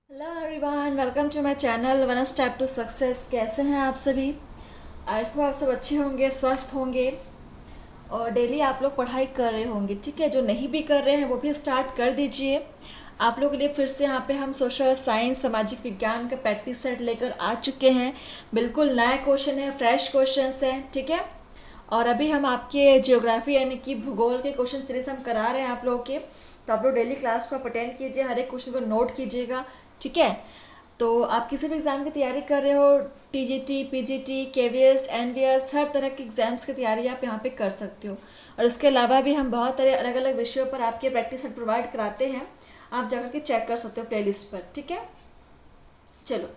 Hello everyone, welcome to my channel one step to success. कैसे हैं आप सभी? आई होप आप सब अच्छे होंगे, स्वस्थ होंगे और डेली आप लोग पढ़ाई कर रहे होंगे। ठीक है, जो नहीं भी कर रहे हैं वो भी स्टार्ट कर दीजिए। आप लोगों के लिए फिर से यहाँ पे हम सोशल साइंस, सामाजिक विज्ञान का प्रैक्टिस सेट लेकर आ चुके हैं। बिल्कुल नया क्वेश्चन है, फ्रेश क्वेश्चन है। ठीक है, और अभी हम आपके ज्योग्राफी यानी कि भूगोल के क्वेश्चन सीरीज हम करा रहे हैं आप लोगों के। तो आप लोग डेली क्लास को अटेंड कीजिए, हर एक क्वेश्चन को नोट कीजिएगा। ठीक है, तो आप किसी भी एग्ज़ाम की तैयारी कर रहे हो, टीजीटी, पीजीटी, केवीएस, एनवीएस, हर तरह के एग्जाम्स की तैयारी आप यहाँ पे कर सकते हो। और इसके अलावा भी हम बहुत सारे अलग अलग विषयों पर आपके प्रैक्टिस सेट प्रोवाइड कराते हैं। आप जाकर के चेक कर सकते हो प्लेलिस्ट पर। ठीक है, चलो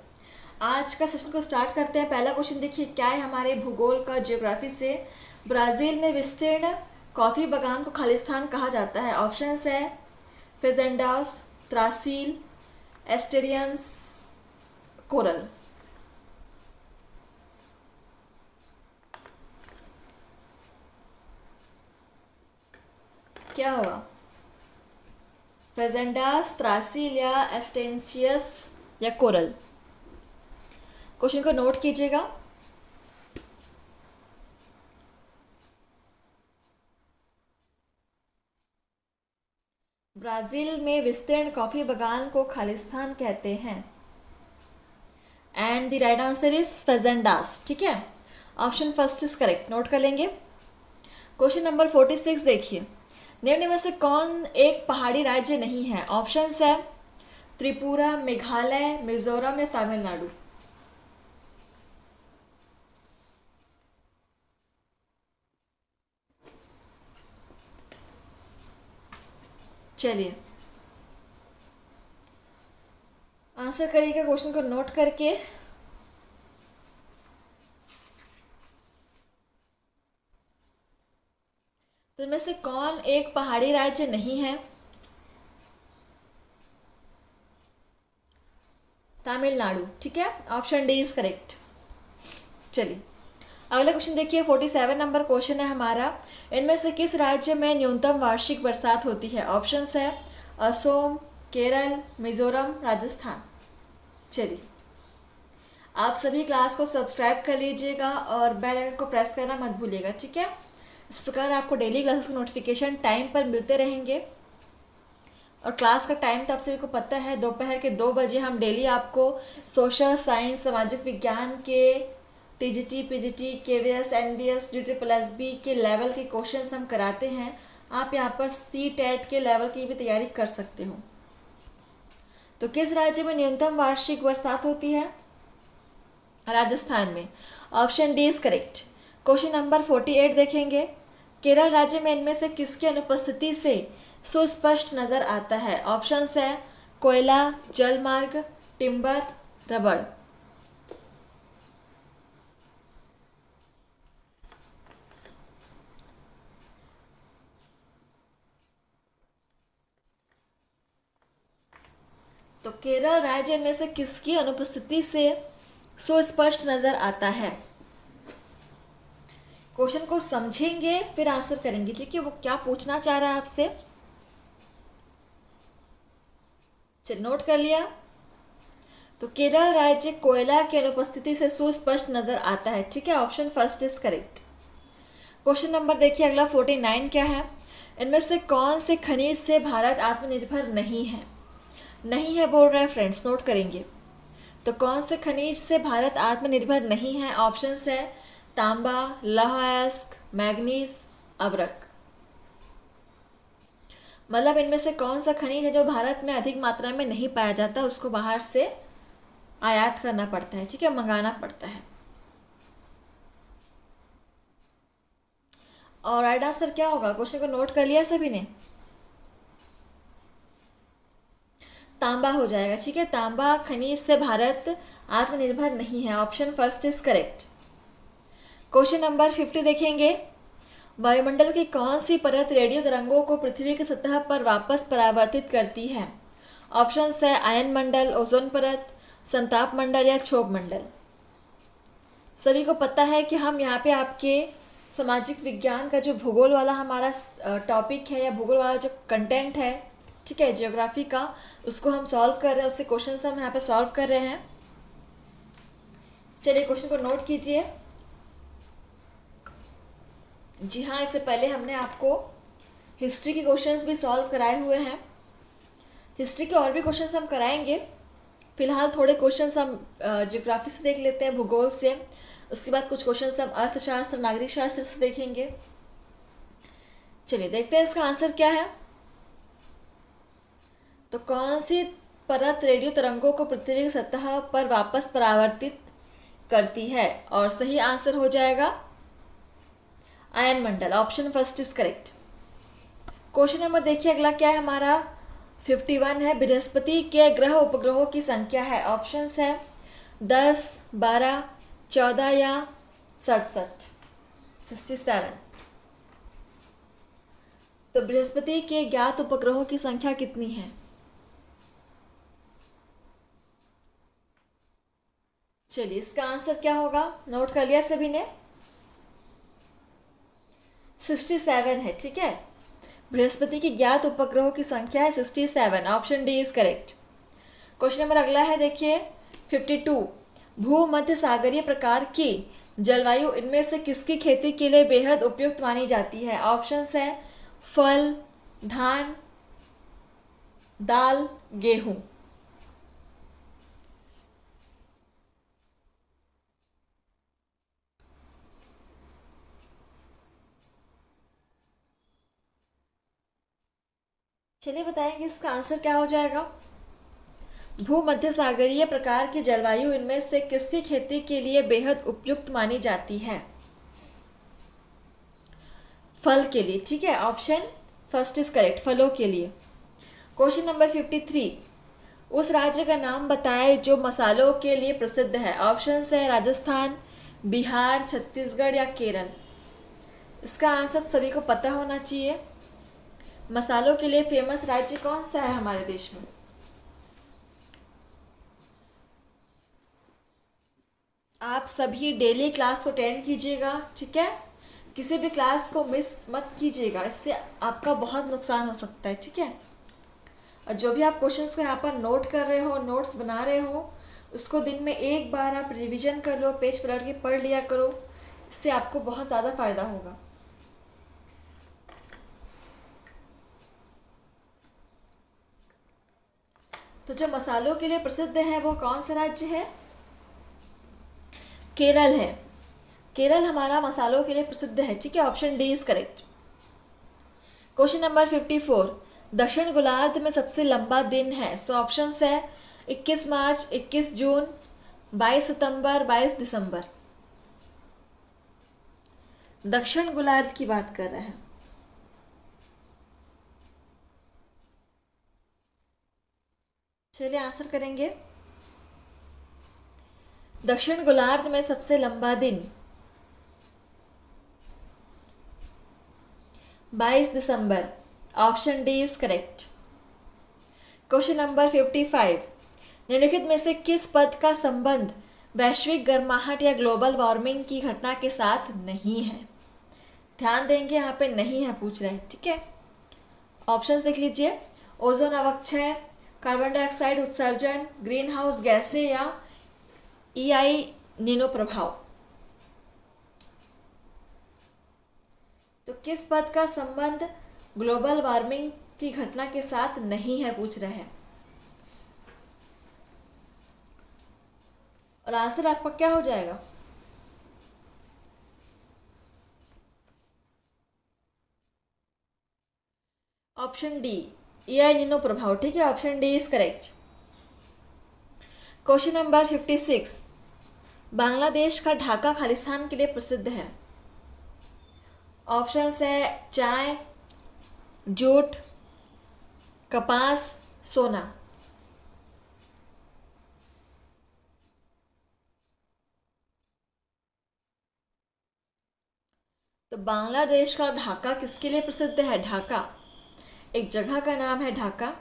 आज का सेशन को स्टार्ट करते हैं। पहला क्वेश्चन देखिए क्या है हमारे भूगोल का, ज्योग्राफी से। ब्राज़ील में विस्तीर्ण कॉफ़ी बागान को खालिस्तान कहा जाता है। ऑप्शंस है फेजेंडास, त्रासील, एस्टेरियंस, कोरल। क्या होगा? फेजेंडास, त्रासील या एस्टेंशियस या कोरल? क्वेश्चन को नोट कीजिएगा। ब्राज़ील में विस्तीर्ण कॉफ़ी बागान को खालिस्तान कहते हैं and the right answer is फेजेंडास। ठीक है, option first is correct, note कर लेंगे। क्वेश्चन नंबर 46 देखिए, निम्न में से कौन एक पहाड़ी राज्य नहीं है? ऑप्शंस है त्रिपुरा, मेघालय, मिजोरम या तमिलनाडु। चलिए आंसर करिएगा क्वेश्चन को नोट करके। तो इनमें से कौन एक पहाड़ी राज्य नहीं है? तमिलनाडु। ठीक है, ऑप्शन डी इज करेक्ट। चलिए अगला क्वेश्चन देखिए, 47 नंबर क्वेश्चन है हमारा। इनमें से किस राज्य में न्यूनतम वार्षिक बरसात होती है? ऑप्शंस है असम, केरल, मिजोरम, राजस्थान। चलिए आप सभी क्लास को सब्सक्राइब कर लीजिएगा और बेल आइकन को प्रेस करना मत भूलिएगा। ठीक है, इस प्रकार आपको डेली क्लासेस के नोटिफिकेशन टाइम पर मिलते रहेंगे। और क्लास का टाइम तो आप सभी को पता है, दोपहर के 2 बजे हम डेली आपको सोशल साइंस, सामाजिक विज्ञान के TGT, PGT, KVS, NBS, DSSB के लेवल के क्वेश्चंस हम कराते हैं। आप यहाँ पर CTET के लेवल की भी तैयारी कर सकते हो। तो किस राज्य में न्यूनतम वार्षिक बरसात होती है? राजस्थान में। Option D is correct. Question number 48 देखेंगे, केरल राज्य में इनमें से किसकी अनुपस्थिति से सुस्पष्ट नजर आता है? ऑप्शंस है कोयला, जलमार्ग, टिम्बर, रबड़। तो केरल राज्य में से किसकी अनुपस्थिति से सुस्पष्ट नजर आता है? क्वेश्चन को समझेंगे फिर आंसर करेंगे। ठीक है, वो क्या पूछना चाह रहा है आपसे, चल नोट कर लिया। तो केरल राज्य कोयला की अनुपस्थिति से सुस्पष्ट नजर आता है। ठीक है, option first is correct. Question number देखिए अगला 49 क्या है, इनमें से कौन से खनिज से भारत आत्मनिर्भर नहीं है? नहीं है बोल रहा है फ्रेंड्स, नोट करेंगे। तो कौन से खनिज से भारत आत्मनिर्भर नहीं है? ऑप्शंस है तांबा, लौह अयस्क, मैग्नीज, अब्रक। मतलब इनमें से कौन सा खनिज है जो भारत में अधिक मात्रा में नहीं पाया जाता, उसको बाहर से आयात करना पड़ता है। ठीक है, मंगाना पड़ता है। और राइट आंसर क्या होगा? क्वेश्चन को नोट कर लिया सभी ने? तांबा हो जाएगा। ठीक है, तांबा खनिज से भारत आत्मनिर्भर नहीं है। Option first is correct. Question number 50 देखेंगे, वायुमंडल की कौन सी परत रेडियो तरंगों को पृथ्वी की सतह पर वापस परावर्तित करती है? ऑप्शंस है आयन मंडल, ओजोन परत, संताप मंडल या क्षोभ मंडल। सभी को पता है कि हम यहाँ पे आपके सामाजिक विज्ञान का जो भूगोल वाला हमारा टॉपिक है या भूगोल वाला जो कंटेंट है, ठीक है, ज्योग्राफी का, उसको हम सॉल्व कर रहे हैं, उससे क्वेश्चन हम यहाँ पे सॉल्व कर रहे हैं। चलिए क्वेश्चन को नोट कीजिए। जी हाँ, इससे पहले हमने आपको हिस्ट्री के क्वेश्चंस भी सॉल्व कराए हुए हैं। हिस्ट्री के और भी क्वेश्चंस हम कराएंगे। फिलहाल थोड़े क्वेश्चंस हम ज्योग्राफी से देख लेते हैं, भूगोल से। उसके बाद कुछ क्वेश्चंस हम अर्थशास्त्र, नागरिक शास्त्र से देखेंगे। चलिए देखते हैं इसका आंसर क्या है। तो कौन सी परत रेडियो तरंगों को पृथ्वी की सतह पर वापस परावर्तित करती है? और सही आंसर हो जाएगा ion Mandal, option first is correct. Question number देखिए अगला क्या है हमारा, 51 है। बृहस्पति के ग्रह उपग्रहों की संख्या है, ऑप्शंस है 10, 12, 14 या 67। 67। तो बृहस्पति के ज्ञात उपग्रहों की संख्या कितनी है? चलिए इसका आंसर क्या होगा, नोट कर लिया सभी ने? 67 है, ठीक है। बृहस्पति की ज्ञात उपग्रहों की संख्या है 67, option D is correct. Question number अगला है देखिए 52। भूमध्य सागरीय प्रकार की जलवायु इनमें से किसकी खेती के लिए बेहद उपयुक्त मानी जाती है? ऑप्शंस है फल, धान, दाल, गेहूं। चलिए बताएंगे इसका आंसर क्या हो जाएगा। भूमध्य सागरीय प्रकार की जलवायु इनमें से किसकी खेती के लिए बेहद उपयुक्त मानी जाती है? फल के लिए, ठीक है, ऑप्शन फर्स्ट इज करेक्ट, फलों के लिए। Question number 53। उस राज्य का नाम बताएं जो मसालों के लिए प्रसिद्ध है, ऑप्शंस है राजस्थान, बिहार, छत्तीसगढ़ या केरल। इसका आंसर सभी को पता होना चाहिए। मसालों के लिए फेमस राज्य कौन सा है हमारे देश में? आप सभी डेली क्लास को अटेंड कीजिएगा, ठीक है, किसी भी क्लास को मिस मत कीजिएगा, इससे आपका बहुत नुकसान हो सकता है, ठीक है। और जो भी आप क्वेश्चंस को यहाँ पर नोट कर रहे हो, नोट्स बना रहे हो, उसको दिन में एक बार आप रिवीजन कर लो, पेज पलट के पढ़ लिया करो, इससे आपको बहुत ज़्यादा फायदा होगा। तो जो मसालों के लिए प्रसिद्ध है वो कौन सा राज्य है? केरल है। केरल हमारा मसालों के लिए प्रसिद्ध है, ठीक है, option D is correct. Question number 54। दक्षिण गोलार्ध में सबसे लंबा दिन है, सो ऑप्शंस है 21 मार्च, 21 जून, 22 सितंबर, 22 दिसंबर। दक्षिण गोलार्ध की बात कर रहे हैं। चलिए आंसर करेंगे। दक्षिण गोलार्ध में सबसे लंबा दिन 22 दिसंबर, option D is correct. Question number 55। निम्नलिखित में से किस पद का संबंध वैश्विक गर्माहट या ग्लोबल वार्मिंग की घटना के साथ नहीं है? ध्यान देंगे, यहाँ पे नहीं है पूछ रहे हैं, ठीक है। ऑप्शंस देख लीजिए, ओजोन अवक्षय, कार्बन डाइऑक्साइड उत्सर्जन, ग्रीन हाउस गैसें या EI नीनो प्रभाव। तो किस पद का संबंध ग्लोबल वार्मिंग की घटना के साथ नहीं है पूछ रहे हैं। और आंसर आपका क्या हो जाएगा? ऑप्शन डी, EI नीनो प्रभाव, ठीक है, option D is correct. Question number 56। Bangladesh का ढाका खालिस्तान के लिए प्रसिद्ध है, ऑप्शंस है चाय, जूट, कपास, सोना। तो बांग्लादेश का ढाका किसके लिए प्रसिद्ध है? ढाका एक जगह का नाम है, ढाका।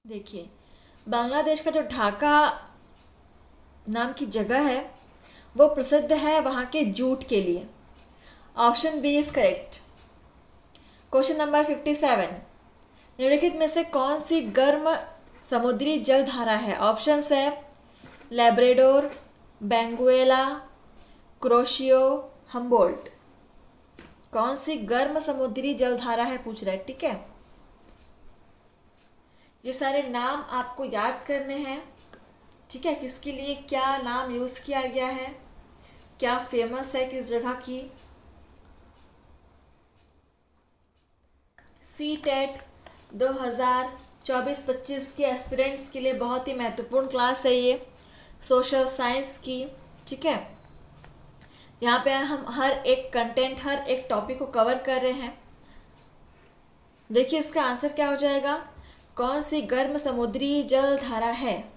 देखिए बांग्लादेश का जो ढाका नाम की जगह है वो प्रसिद्ध है वहाँ के जूट के लिए। Option B is correct. Question number 57, निम्नलिखित में से कौन सी गर्म समुद्री जल धारा है? ऑप्शंस है लैब्राडोर, बेंगुएला, क्रोशियो, हम्बोल्ट। कौन सी गर्म समुद्री जल धारा है पूछ रहा है, ठीक है। ये सारे नाम आपको याद करने हैं, ठीक है। किसके लिए क्या नाम यूज़ किया गया है, क्या फेमस है किस जगह की। CTET 2024-25 के एस्पिरेंट्स के लिए बहुत ही महत्वपूर्ण क्लास है ये, सोशल साइंस की, ठीक है। यहाँ पे हम हर एक कंटेंट, हर एक टॉपिक को कवर कर रहे हैं। देखिए इसका आंसर क्या हो जाएगा, कौन सी गर्म समुद्री जल धारा है?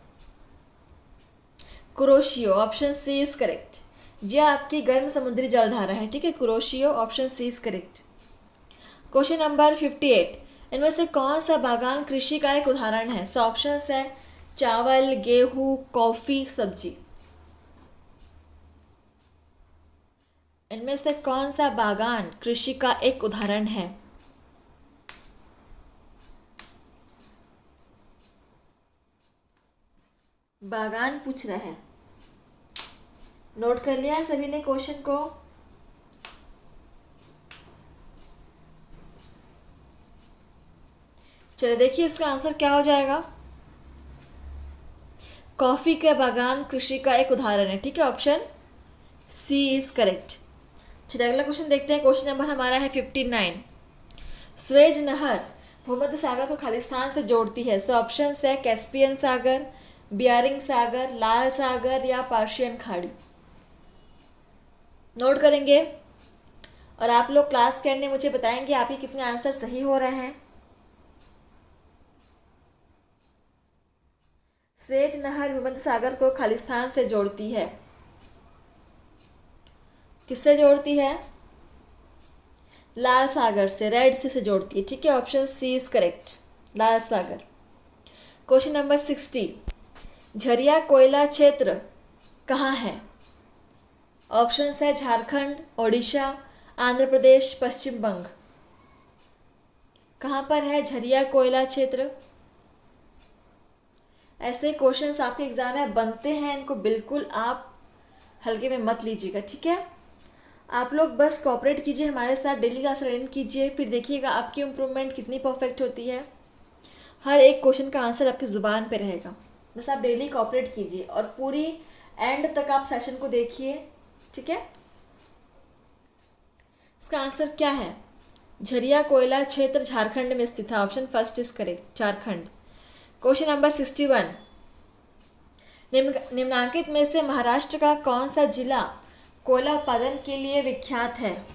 Kuroshio, option C is correct. यह आपकी गर्म समुद्री जल धारा है, ठीक है, Kuroshio, option C is correct. Question number 58, इनमें से कौन सा बागान कृषि का एक उदाहरण है? सो ऑप्शन है चावल, गेहूं, कॉफी, सब्जी। इनमें से कौन सा बागान कृषि का एक उदाहरण है? बागान पूछ रहा है, नोट कर लिया सभी ने क्वेश्चन को? चलिए देखिए इसका आंसर क्या हो जाएगा, कॉफी के बागान कृषि का एक उदाहरण है, ठीक है, ऑप्शन सी इज करेक्ट। चलिए अगला क्वेश्चन देखते हैं। क्वेश्चन नंबर हमारा है 59, स्वेज नहर भूमध्य सागर को खालिस्तान से जोड़ती है। सो ऑप्शन है कैस्पियन सागर, बियरिंग सागर, लाल सागर या पर्शियन खाड़ी। नोट करेंगे और आप लोग क्लास के एंड में मुझे बताएंगे आपके कितने आंसर सही हो रहे हैं। स्वेज नहर भूमध्य सागर को खालिस्तान से जोड़ती है। किससे जोड़ती है? लाल सागर से, रेड सी से जोड़ती है, ठीक है, ऑप्शन सी इज करेक्ट, लाल सागर। क्वेश्चन नंबर 60, झरिया कोयला क्षेत्र कहाँ है? ऑप्शन है झारखंड, ओडिशा, आंध्र प्रदेश, पश्चिम बंग। कहाँ पर है झरिया कोयला क्षेत्र? ऐसे क्वेश्चंस आपके एग्जाम में बनते हैं, इनको बिल्कुल आप हल्के में मत लीजिएगा, ठीक है। आप लोग बस कोऑपरेट कीजिए हमारे साथ, डेली क्लास अटेंड कीजिए, फिर देखिएगा आपकी इम्प्रूवमेंट कितनी परफेक्ट होती है। हर एक क्वेश्चन का आंसर आपकी ज़ुबान पे रहेगा, बस आप डेली कोऑपरेट कीजिए और पूरी एंड तक आप सेशन को देखिए, ठीक है। इसका आंसर क्या है? झरिया कोयला क्षेत्र झारखंड में स्थित है, option first is correct, Jharkhand. Question number 61, निम्नांकित में से महाराष्ट्र का कौन सा जिला कोयला उत्पादन के लिए विख्यात है?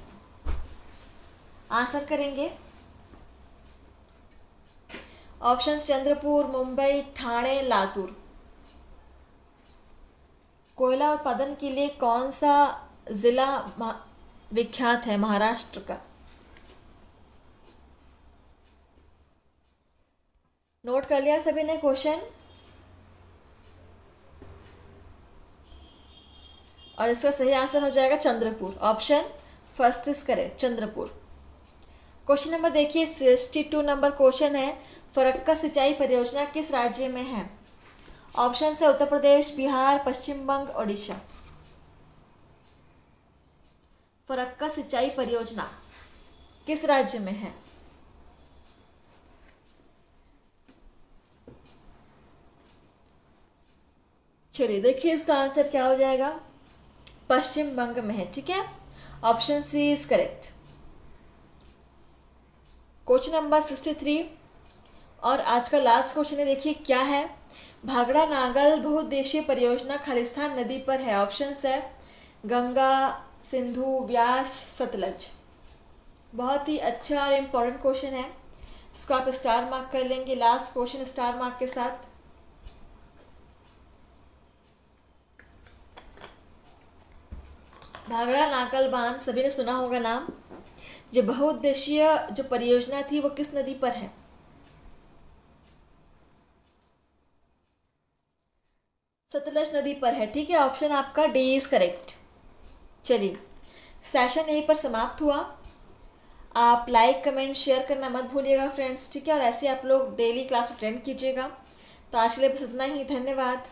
आंसर करेंगे, ऑप्शन चंद्रपुर, मुंबई, ठाणे, लातूर। कोयला उत्पादन के लिए कौन सा जिला विख्यात है महाराष्ट्र का? नोट कर लिया सभी ने क्वेश्चन? और इसका सही आंसर हो जाएगा Chandrapur, option first is correct, Chandrapur. Question number देखिए 62 नंबर क्वेश्चन है, फरक्का सिंचाई परियोजना किस राज्य में है? ऑप्शन है उत्तर प्रदेश, बिहार, पश्चिम बंग, ओडिशा। फरक्का सिंचाई परियोजना किस राज्य में है? चलिए देखिए इसका आंसर क्या हो जाएगा, पश्चिम बंग में है, ठीक है, option C is correct. Question number 63 और आज का लास्ट क्वेश्चन है, देखिए क्या है, भागड़ा नागल बहुउद्देशीय परियोजना खालिस्तान नदी पर है। ऑप्शन है गंगा, सिंधु, व्यास, सतलज। बहुत ही अच्छा और इम्पोर्टेंट क्वेश्चन है, इसको आप स्टार मार्क कर लेंगे, लास्ट क्वेश्चन स्टार मार्क के साथ। भागड़ा नागल बांध सभी ने सुना होगा नाम। जो बहुउद्देशीय जो परियोजना थी वो किस नदी पर है? सतलज नदी पर है, ठीक है, ऑप्शन आपका डी इज करेक्ट। चलिए सेशन यहीं पर समाप्त हुआ। आप लाइक कमेंट शेयर करना मत भूलिएगा फ्रेंड्स, ठीक है। और ऐसे आप लोग डेली क्लास अटेंड कीजिएगा। तो आज के लिए बस इतना ही, धन्यवाद।